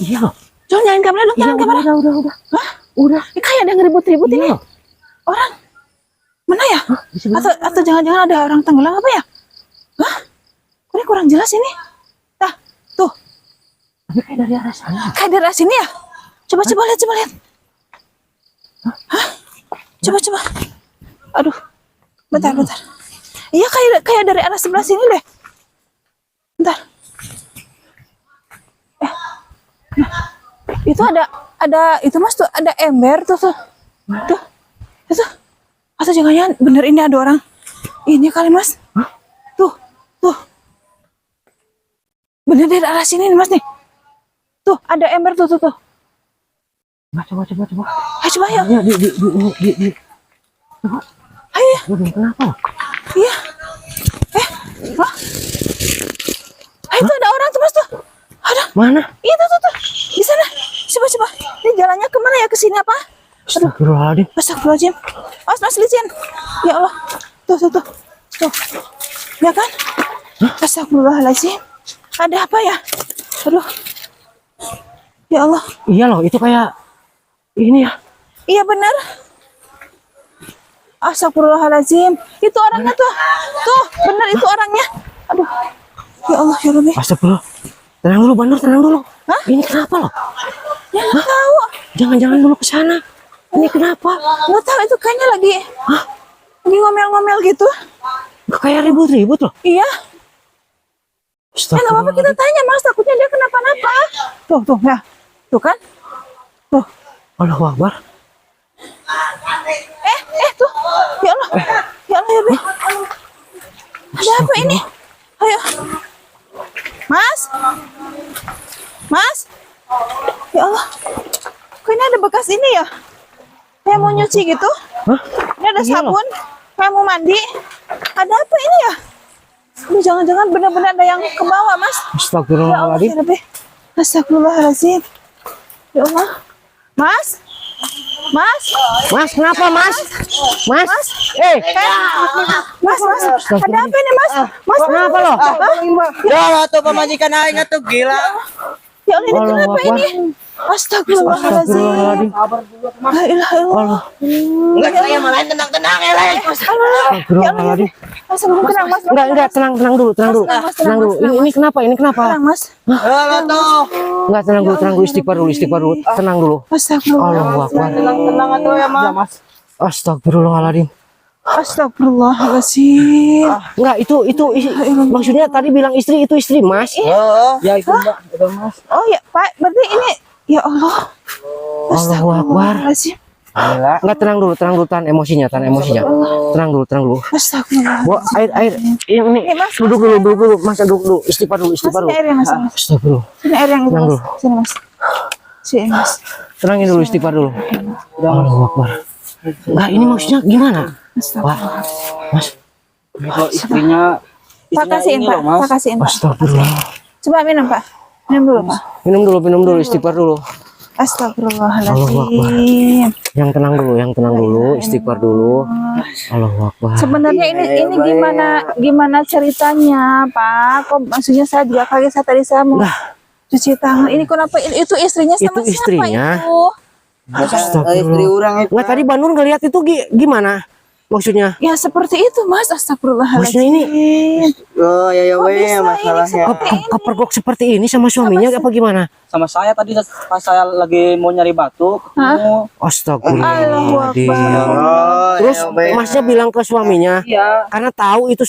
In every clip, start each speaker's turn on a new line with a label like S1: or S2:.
S1: Iya loh.
S2: Jangan nyalain kamera dong, nyalain kamera.
S1: Udah.
S2: Hah?
S1: Udah.
S2: Ini kayak ada yang ribut-ribut ini.
S1: Iya.
S2: Orang. Mana ya?
S1: Hah? Di sebelah.
S2: Atau jangan-jangan ada orang tenggelam apa ya? Hah? Kok ini kurang jelas ini? Nah, tuh.
S1: Tapi kayak dari arah sana.
S2: Kayak dari arah sini ya? Coba lihat, coba lihat. Hah? Coba. Aduh. Bentar. Iya kayak dari arah sebelah sini deh. Bentar. Itu ada itu Mas tuh ada ember tuh. Itu. Atau jangan-jangan bener ini ada orang. Ini kali Mas.
S1: Hah?
S2: Tuh. Bener dari arah sini nih Mas nih. Tuh, ada ember tuh.
S1: Nah, coba.
S2: Ayo coba yuk.
S1: Iya, di. Coba.
S2: Ayo.
S1: Waduh, kenapa?
S2: Iya. Hah? Itu ada orang tuh Mas tuh. Ada.
S1: Mana?
S2: Itu tuh. Di sana. Coba. Ini jalannya kemana ya? Ke sini apa? Aduh.
S1: Astagfirullahaladzim.
S2: Astagfirullahaladzim. Mas licin. Ya Allah. Tuh. Ya kan? Astagfirullahaladzim. Ada apa ya? Aduh. Ya Allah.
S1: Iya loh, itu kayak ini ya.
S2: Iya benar. Astagfirullahaladzim. Itu orangnya tuh. Tuh, benar itu orangnya. Aduh. Ya Allah, ya Rabbi.
S1: Astagfirullah. Tenang dulu, Bandur, tenang dulu.
S2: Hah?
S1: Ini kenapa loh?
S2: Ya nggak tahu.
S1: Jangan dulu ke sana. Ini kenapa?
S2: Nggak tahu itu kayaknya lagi.
S1: Hah?
S2: Lagi ngomel-ngomel gitu.
S1: Kayak ribut-ribut loh.
S2: Iya. Nggak apa-apa kita tanya Mas. Takutnya dia kenapa-napa. Tuh ya. Tuh kan? Tuh.
S1: Allahu Akbar.
S2: Tuh. Ya Allah. Ya Allah ya Rabbi. Ada apa ini? Ayo. Mas. Ya Allah. Kok ini ada bekas ini ya? Kayak mau nyuci gitu?
S1: Hah?
S2: Ini ada
S1: Iya loh.
S2: sabun. Kayak mau mandi. Ada apa ini ya? Ini jangan-jangan benar-benar ada yang ke bawah, Mas. Ya Allah,
S1: Astagfirullahaladzim.
S2: ya Rabbi. Astagfirullahaladzim. Ya Allah. Mas,
S1: Mas, kenapa Mas? Mas.
S2: Mas, ada apa ini Mas? Mas,
S1: Kenapa loh?
S3: Ya Allah tuh pemajikan aing tuh gila.
S2: Ya Allah, ini
S1: Allah
S2: kenapa
S1: Akbar.
S2: ini? Astagfirullahaladzim.
S1: Astagfirullahaladzim.
S2: La ilaha illallah.
S1: Allah.
S3: Enggak saya malah tenang-tenang ya, Leng.
S1: Astagfirullahaladzim.
S2: Mas, tenang Mas.
S1: Enggak, tenang dulu. Tenang dulu. Ini kenapa?
S2: Tenang Mas.
S3: Ya Allah tuh.
S1: Enggak, tenang dulu. Istighfar dulu. Tenang dulu. Allahu Akbar.
S3: Tenang atuh ya, Mas.
S1: Astagfirullahaladzim.
S2: Astagfirullahaladzim.
S1: Enggak, itu maksudnya tadi bilang istri, itu istri Mas.
S3: Ya itu Mbak, itu Mas.
S2: Oh ya Pak, berarti ini ya Allah.
S1: Allahu Akbar.
S2: Astagfirullahaladzim.
S3: Gila.
S1: Enggak, tenang dulu, tahan emosinya. Tenang dulu.
S2: Astagfirullah.
S1: Wah, air. Ini
S2: Mas,
S1: duduk dulu. Mas, duduk dulu. Istighfar dulu.
S2: Sini air yang Mas.
S1: Astagfirullah.
S2: Sini air yang itu
S1: Tenang
S2: Mas.
S1: dulu.
S2: Sini Mas. Sini Mas.
S1: Tenangin dulu, istighfar dulu. Allahu Akbar. Enggak, ini maksudnya gimana? Wah, Mas.
S3: Kalau istrinya
S2: Pak kasihin Pak. Pak kasihin Pak.
S1: Astagfirullah.
S2: Coba minum Pak. Minum dulu Pak.
S1: Minum dulu, istighfar dulu.
S2: Astagfirullahaladzim.
S1: Yang tenang dulu, istighfar dulu. Allahu Akbar.
S2: Sebenarnya ini gimana ceritanya Pak? Kok maksudnya saya juga kaget, saya tadi mau cuci tangan. Ini kenapa itu istrinya sama
S1: Itu istrinya.
S2: siapa itu?
S3: istri orang itu.
S1: Enggak, tadi Banur ngelihat itu gimana? Maksudnya?
S2: Ya seperti itu Mas. Astagfirullahaladzim.
S1: Maksudnya ini
S3: Oh ya
S2: Kok
S3: weh
S2: bisa
S3: masalahnya.
S1: kepergok seperti ini sama suaminya apa gimana?
S3: Sama saya tadi pas saya lagi mau nyari batu ketemu.
S2: Allahu
S1: Astagfirullahaladzim.
S2: Akbar.
S1: Terus Masnya bilang ke suaminya
S3: Iya.
S1: karena tahu itu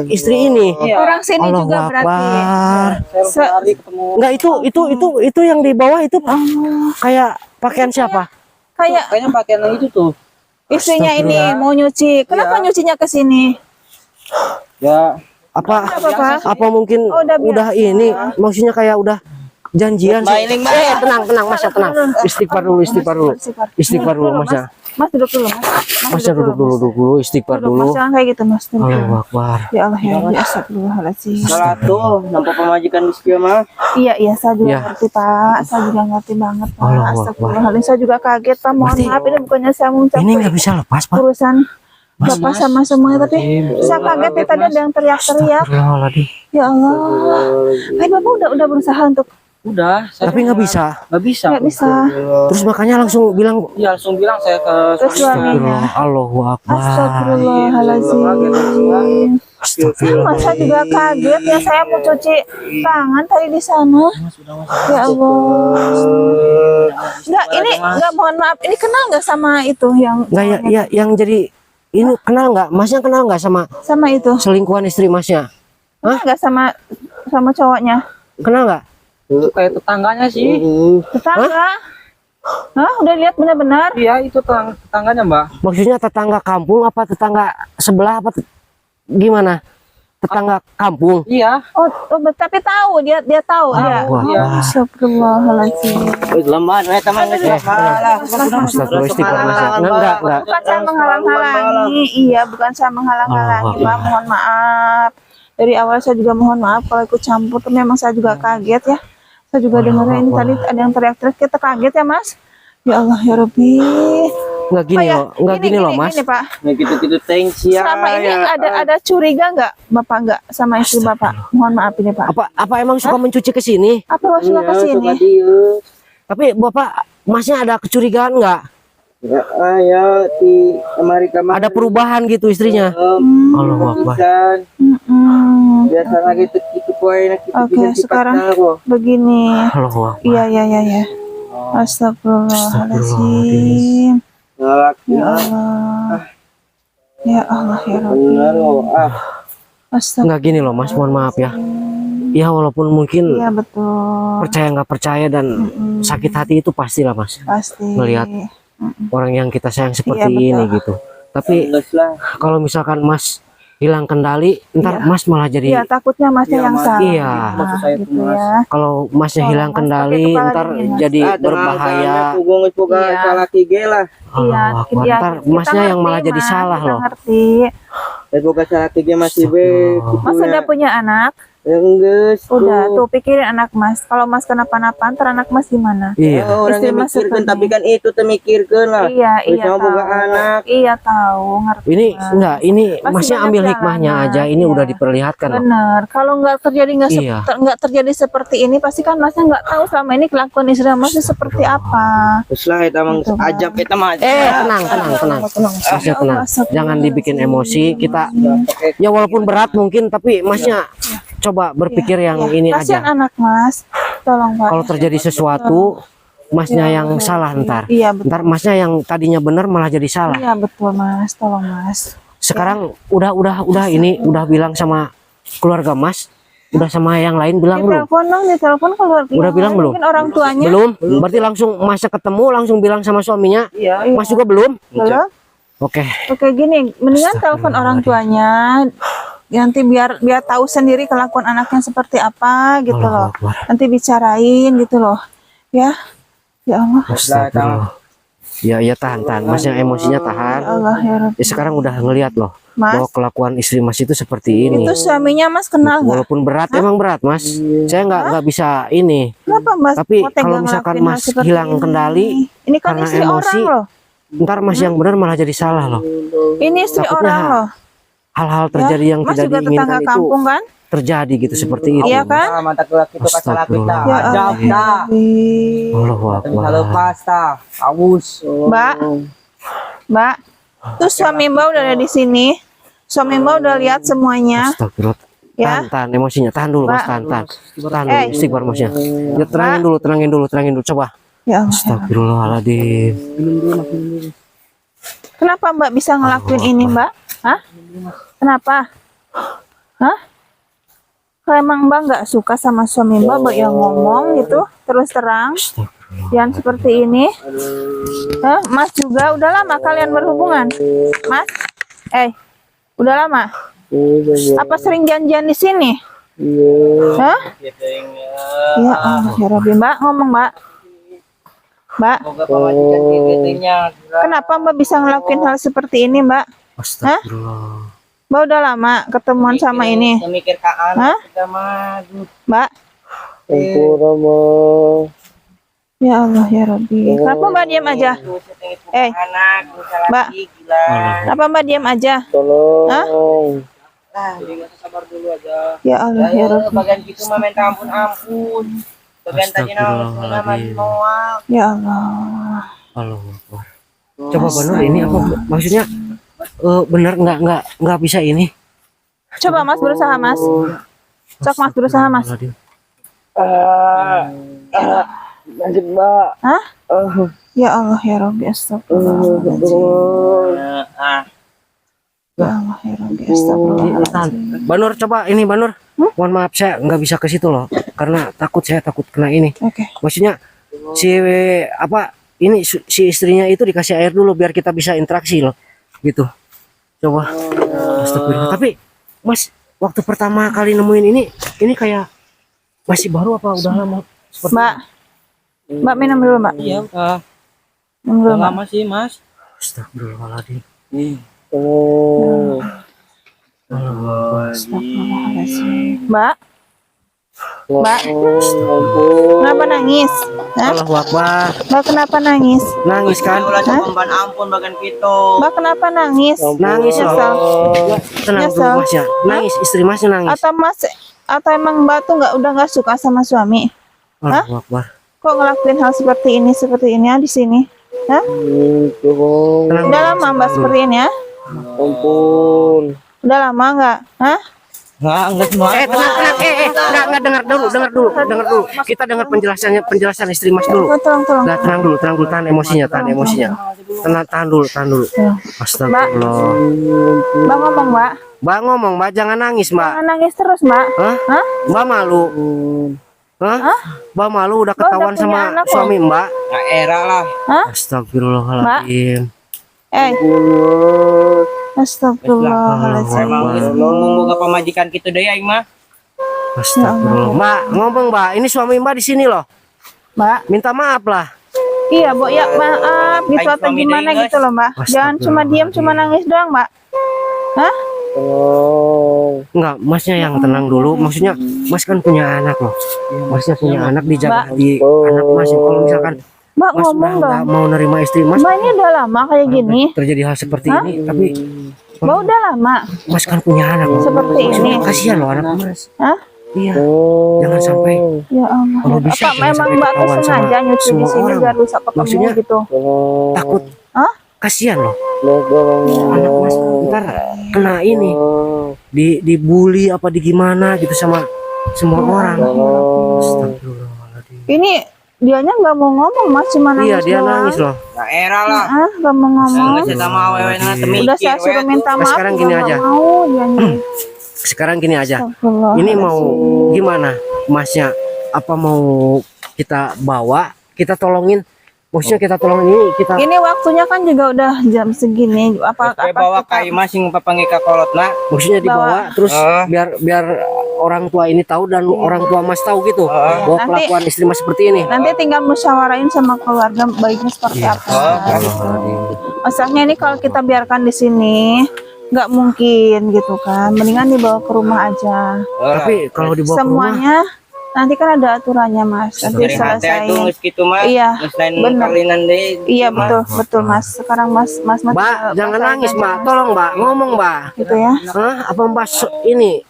S1: istri ini.
S2: Orang sini
S1: Allahu
S2: juga berarti.
S1: Akbar.
S3: Saya lari ketemu.
S1: Enggak, itu yang di bawah itu kayak pakaian siapa?
S3: Kayaknya pakaian yang itu tuh.
S2: Istrinya ini mau nyuci. Kenapa nyucinya ke sini?
S3: Ya.
S1: Apa
S2: Apa?
S1: apa mungkin
S2: Oh, udah
S1: udah ini maksudnya kayak udah janjian sih.
S3: Main, Mbak.
S1: Tenang Mas, tenang. Istighfar dulu. Istighfar dulu Mas.
S2: Mas duduk dulu Mas.
S1: Mas duduk dulu, istighfar
S2: Mas
S1: dulu.
S2: jangan kayak gitu Mas. Duduk dulu.
S1: Allahu Akbar.
S2: Ya Allah ya Rabbi. Astagfirullahaladzim.
S3: Salah tuh, nampak pemajikan istri mah.
S2: Iya saya juga
S1: Iya.
S2: ngerti Pak. Saya juga ngerti banget Pak.
S1: Allahu Akbar.
S2: Astagfirullahaladzim. Saya juga kaget Pak. Mohon
S1: Berarti
S2: maaf ini bukannya saya mau
S1: Ini nggak bisa lepas, Pak.
S2: urusan Bapak sama semuanya, tapi saya kaget ya tadi ada yang teriak-teriak.
S1: Astagfirullahaladzim.
S2: Ya Allah. Bapak udah berusaha untuk
S3: Udah, saya
S1: Tapi nggak bisa.
S3: nggak bisa.
S2: Nggak bisa.
S1: Terus makanya langsung bilang,
S3: Iya, langsung bilang saya ke
S2: Ke suaminya.
S1: Allahu Akbar.
S2: Astagfirullahaladzim. Masa juga kaget ya, saya mau cuci tangan tadi di sana. Ya Allah. Enggak, ini enggak, mohon maaf, ini kenal nggak sama itu yang
S1: Nggak ya, yang jadi ini kenal nggak? Masnya kenal nggak sama
S2: sama itu?
S1: selingkuhan istri masnya?
S2: Kenal nggak sama cowoknya?
S1: Kenal nggak?
S3: Itu kayak tetangganya sih.
S2: Tetangga? Hah? Udah lihat benar-benar?
S3: Iya, itu tetangganya, Mbak.
S1: Maksudnya tetangga kampung apa tetangga sebelah apa gimana? Tetangga kampung.
S3: Iya.
S2: Oh, tapi tahu dia tahu dia.
S1: Wah,
S3: Iya.
S1: wah.
S2: Astagfirullahaladzim.
S3: Lemah, teman
S1: Astagfirullah, istighfar masnya. Enggak.
S2: Bukan saya menghalang-halangi, iya bukan saya menghalang-halangi, Pak. Mohon maaf. Dari awal saya juga mohon maaf kalau ikut campur tuh memang saya juga kaget ya. Saya juga dengar ini tadi ada yang teriak-teriak, kita kaget ya Mas. Ya Allah ya Rabbi.
S1: Enggak gini loh, enggak gini loh Mas.
S2: Gini, Pak.
S3: Nah, gitu-gitu thanks ya.
S2: Selama ini ada curiga nggak Bapak nggak sama istri Bapak? Mohon maaf ini Pak.
S1: Apa emang suka mencuci ke sini?
S2: Apa Bapak suka ke sini?
S1: Tapi Bapak Masnya ada kecurigaan nggak?
S3: Ya, di Amerika
S1: Ada perubahan gitu istrinya? Allahu Akbar.
S3: Biasa lagi itu poin
S2: Oke, sekarang begini.
S1: Allahu Akbar.
S2: Iya. Astagfirullahaladzim. Ya Allah. Ya Allah ya Rabbi. Astagfirullah.
S1: Enggak gini loh Mas, mohon maaf ya. Ya walaupun mungkin
S2: Iya betul.
S1: percaya nggak percaya dan sakit hati itu pastilah Mas.
S2: Pasti.
S1: Melihat orang yang kita sayang seperti
S2: Iya,
S1: ini gitu. Tapi kalau misalkan Mas hilang kendali, ntar Mas malah jadi
S2: Iya, takutnya Masnya yang salah.
S1: Iya.
S2: Gitu ya.
S1: Kalau Masnya hilang
S2: Mas,
S1: kendali,
S2: pakai kepala
S1: ntar
S2: dingin, Mas.
S1: jadi berbahaya.
S2: Iya.
S1: Allah Akbar.
S2: Iya,
S1: Ntar
S2: kita
S1: Masnya yang
S2: ngerti,
S1: malah jadi
S2: Mas,
S1: salah
S2: kita
S1: loh.
S2: Ngerti. Mas udah punya anak? Udah, tuh pikirin anak Mas. Kalau Mas kenapa-napa, ntar anak Mas gimana?
S1: Iya.
S3: Orang
S2: Istri
S3: yang
S2: Mas
S3: mikirkan,
S2: seperti-
S3: tapi kan itu termikirkan lah.
S2: Iya
S3: Sama
S2: tahu.
S3: boga anak.
S2: Iya tahu, ngerti.
S1: Ini
S2: Mas.
S1: enggak, ini
S2: Pasti
S1: Masnya
S2: banyak
S1: ambil hikmahnya
S2: jalanan,
S1: aja. Ini
S2: iya.
S1: udah diperlihatkan loh.
S2: Bener, kalau nggak terjadi
S1: Iya.
S2: nggak terjadi seperti ini, pasti kan Masnya nggak tahu selama ini kelakuan istri Masnya seperti apa.
S3: Terus lah kita mang
S2: Gitu, Bang.
S3: ajab kita mah.
S1: Tenang. Masnya tenang. Jangan dibikin emosi. Kita ya walaupun berat mungkin, tapi Masnya coba berpikir yang ini
S2: Kasihan
S1: aja.
S2: anak Mas, tolong Pak.
S1: Kalau terjadi sesuatu, Masnya yang salah ntar.
S2: Iya betul.
S1: Ntar Masnya yang tadinya benar malah jadi salah.
S2: Iya betul Mas, tolong Mas.
S1: Sekarang udah ini udah bilang sama keluarga Mas, udah sama yang lain bilang belum?
S2: Di telepon kalau
S1: Udah bilang belum?
S2: mungkin orang tuanya
S1: Belum? Berarti langsung Masnya ketemu langsung bilang sama suaminya?
S3: Iya.
S1: Mas juga belum?
S2: belum.
S1: Oke.
S2: Oke gini, mendingan telepon orang tuanya. Nanti biar tahu sendiri kelakuan anaknya seperti apa gitu loh.
S1: Allahu Akbar.
S2: Nanti bicarain gitu loh. Ya. Ya Allah.
S1: Astagfirullah. Ya tahan. Mas yang emosinya tahan.
S2: Ya Allah ya Rabbi.
S1: Ya sekarang udah ngelihat loh
S2: Mas,
S1: bahwa kelakuan istri Mas itu seperti ini.
S2: itu suaminya Mas kenal nggak?
S1: Walaupun berat, emang berat Mas. Saya nggak bisa ini.
S2: Kenapa Mas?
S1: Tapi
S2: kok tega
S1: kalau misalkan
S2: ngelakuin hal
S1: Mas
S2: seperti
S1: hilang
S2: ini?
S1: kendali
S2: Ini kan
S1: karena
S2: istri
S1: emosi,
S2: orang loh.
S1: ntar Mas yang benar malah jadi salah loh.
S2: Ini istri
S1: Takutnya
S2: orang loh.
S1: Hal-hal terjadi yang
S2: Mas
S1: tidak
S2: juga tetangga
S1: diinginkan itu
S2: kampung kan?
S1: terjadi gitu seperti itu.
S2: Iya kan?
S3: Mata laki itu kasih laki dah.
S2: Ya
S3: Ajab
S2: Allah.
S3: dah.
S1: Allahu
S3: Bisa
S1: Akbar.
S3: lepas dah. Aus.
S2: Mbak, tuh suami Mbak udah ada di sini. Suami Mbak udah lihat semuanya.
S1: Astagfirullah.
S2: Ya.
S1: Tahan emosinya, tahan dulu Mas,
S2: Mbak.
S1: tahan dulu, istighfar Masnya. Ya, terangin dulu. Coba.
S2: Ya Allah.
S1: Astagfirullahaladzim.
S2: Kenapa Mbak bisa ngelakuin ini Mbak? Hah? Kenapa? Hah? Kalau emang Mbak nggak suka sama suami Mbak yang ngomong gitu terus terang, jangan seperti ini. Hah? Mas juga udah lama kalian berhubungan, Mas? Udah lama? Apa sering janjian di sini? Hah? Ya Allah ya Rabbi. Mbak ngomong Mbak. Mbak, kenapa Mbak bisa ngelakuin hal seperti ini Mbak?
S1: Astagfirullah.
S2: Mbak udah lama ketemuan sama ini.
S3: Mikir ke
S2: Hah?
S3: anak kita maju.
S2: Mbak, ya Allah ya Rabbi. Kenapa Mbak diam aja?
S3: Anak,
S2: Mbak, kenapa Mbak diam aja? Hah?
S3: Lah, sabar dulu aja.
S2: Ya Allah ya Rabbi.
S3: Bagian gitu mah minta ampun. bagian tadi nama
S1: Astagfirullahaladzim.
S3: Noah.
S2: Ya Allah.
S1: Allahu Akbar. Coba bener ini apa maksudnya benar nggak bisa ini.
S2: Coba Mas berusaha Mas. Sok Mas berusaha Mas.
S3: Lanjut Mbak.
S2: Hah? Ya Allah ya Rabbi astagfirullahaladzim. Ya Allah ya Rabbi astagfirullahaladzim.
S1: Banur coba ini Banur. Mohon maaf saya nggak bisa ke situ loh karena saya takut kena ini.
S2: Oke.
S1: Maksudnya si si istrinya itu dikasih air dulu biar kita bisa interaksi loh gitu. Coba. Astagfirullah. Tapi Mas waktu pertama kali nemuin ini kayak masih baru apa udah lama?
S2: Mbak minum dulu Mbak.
S3: Iya udah.
S2: Minum dulu Mbak.
S3: Lama sih Mas.
S1: Astagfirullahaladzim.
S2: Astagfirullahaladzim. Mbak. Kenapa nangis? Hah?
S1: Allahu Akbar.
S2: Mbak kenapa nangis?
S1: Nangis kan?
S3: Pemban ampun bagian kita.
S2: Mbak kenapa nangis?
S1: Nangis
S2: Nyesel.
S1: loh. Tenang dulu
S2: Nyesel.
S1: Mas ya. Nangis istri Masnya nangis.
S2: Atau emang Mbak tuh udah nggak suka sama suami?
S1: Allahu Akbar.
S2: Kok ngelakuin hal seperti ini di sini? Hah?
S1: Tenang
S2: Udah
S1: dulu.
S2: lama Mbak seperti ini ya?
S3: Ampun.
S2: Udah lama nggak? Hah?
S3: Enggak semua.
S1: Tenang. Enggak dengar dulu. Kita dengar penjelasan istri Mas dulu.
S2: Tolong.
S1: Nah, tenang dulu, tahan emosinya. Tahan dulu. Astagfirullah.
S2: Mbak ngomong Mbak.
S1: Mbak ngomong, Mbak jangan nangis, Mbak.
S2: Jangan nangis terus Mbak.
S1: Hah?
S2: Hah?
S1: Mbak malu. Hah? Mbak malu udah ketahuan
S2: udah punya
S1: sama
S2: anak,
S1: suami Mbak.
S3: Nah, era lah.
S2: Hah?
S1: Astagfirullahaladzim.
S2: Astagfirullahaladzim.
S3: Emang ngomong ke pemajikan kita deh ya Ima.
S1: Astagfirullah. Mbak, ngomong Mbak, ini suami Mbak di sini loh.
S2: Mbak.
S1: Minta maaf lah.
S2: Iya, Bu, ya maaf gitu
S3: Ayo,
S2: atau
S3: suami
S2: gimana
S3: deh,
S2: gitu loh, Mbak. Jangan cuma diam, cuma nangis doang, Mbak. Hah?
S1: Enggak, Masnya yang tenang dulu. Maksudnya, Mas kan punya anak loh. Masnya punya anak dijaga di anak Mas. Kalau misalkan
S2: Mbak
S1: Mas
S2: ngomong
S1: udah nggak
S2: dong.
S1: mau nerima istri Mas,
S2: Mbak ini udah lama kayak gini.
S1: terjadi hal seperti ini. Tapi
S2: Mbak udah lama
S1: Mas kan punya anak loh.
S2: seperti ini.
S1: Kasihan loh anak Mas.
S2: Hah?
S1: Iya. Jangan sampai
S2: Ya Allah.
S1: kalau bisa
S2: Apa
S1: jangan
S2: memang
S1: sampai
S2: Mbak tuh
S1: ketahuan sama
S2: sengaja nyuci di
S1: semua
S2: sini
S1: orang.
S2: biar rusak ketemu
S1: Maksudnya,
S2: gitu?
S1: takut.
S2: Hah?
S1: Kasihan loh. Anak Mas ntar kena ini dibully apa di gimana gitu sama semua orang. Astagfirullahaladzim.
S2: Ini dianya nggak mau ngomong, Mas, cuma nangis
S1: Iya dia
S2: doang.
S1: nangis loh.
S3: Nah, era lah.
S2: Nggak mau ngomong.
S3: Nggak sama awewe nang
S2: Udah saya suruh minta
S1: Nah,
S2: maaf.
S1: sekarang
S2: juga
S1: gini
S2: nggak
S1: aja.
S2: Mau dianya.
S1: Sekarang gini aja.
S2: Astagfirullah.
S1: Ini mau gimana Masnya? Apa mau kita bawa? Kita tolongin? Maksudnya kita tolongin ini kita.
S2: Ini waktunya kan juga udah jam segini. Apa
S3: bawa
S2: kita-
S3: kai masing papangi ka kolot na.
S1: Maksudnya dibawa terus biar orang tua ini tahu dan orang tua Mas tahu gitu bahwa
S2: Nanti-
S1: kelakuan istri Mas seperti ini.
S2: Nanti tinggal musyawarahin sama keluarga baiknya seperti apa. Masalahnya ini kalau kita biarkan di sini nggak mungkin gitu kan. Mendingan dibawa ke rumah aja.
S1: Tapi kalau dibawa ke rumah,
S2: Semuanya nanti kan ada aturannya, Mas. Nanti
S3: Dari hati
S2: selesai.
S3: itu geus kitu mah.
S2: Iya,
S3: Geus lain
S2: bener.
S3: kalinan deui.
S2: Iya betul Mas. Sekarang Mas
S1: Mbak jangan nangis Mbak, tolong Mbak, ngomong Mbak.
S2: gitu ya.
S1: Hah? Apa Mbak ini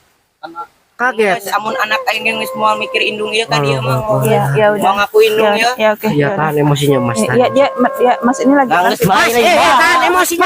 S1: kaget?
S3: Amun anak aing geus moal mikir indung ieu ka dieu mah.
S2: Iya, ya udah.
S3: Mau ngaku indung
S2: Ya,
S3: ya.
S2: ya oke.
S1: Iya tahan emosinya Mas.
S2: Ya, Mas ini lagi.
S3: Nangis bae.
S1: Tahan emosinya.